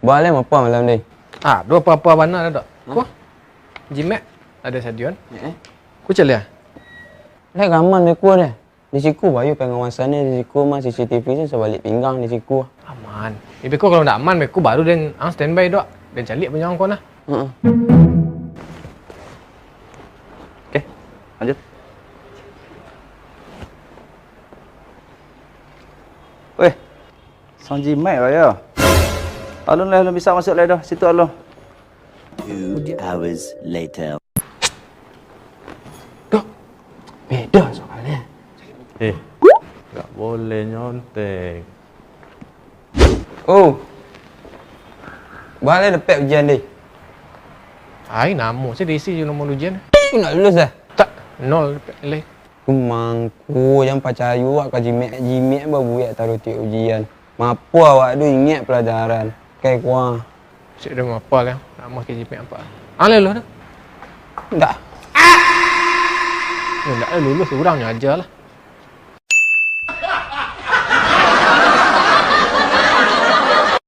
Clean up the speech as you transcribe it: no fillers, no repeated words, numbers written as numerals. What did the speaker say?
Boleh apa malam ni? Dua apa-apa mana ada tak? Ku? Jimat ada stadion. Ku celia. Lek gaman ni ku dah. Di siku bayu pengawasannya di siku mah CCTV ni sebalik pinggang di siku. Aman. Ibe ku kalau ndak aman, ku baru den standby dok. Den calik punya kau nah. Okey, lanjut. Weh, sang jimat lah ya. Alun lah, alun bisa masuk lah dah. Situ alun. 2 hours later. Dok, beda soalnya. Tak boleh nyontek. Oh, boleh dapat ujian ni. Ai namo, saya diisi je nombor ujian. Aku nak lulus dah. Tak, nol le. Kumangku yang percaya awak ke jimat berbuat taruh tiap ujian. Mampu awak tu ingat pelajaran. Kayak kuah. Sik dah apa lah. Nama ke jimat apa? Le lu dah. Tak. Ndak lulus orangnya aja lah.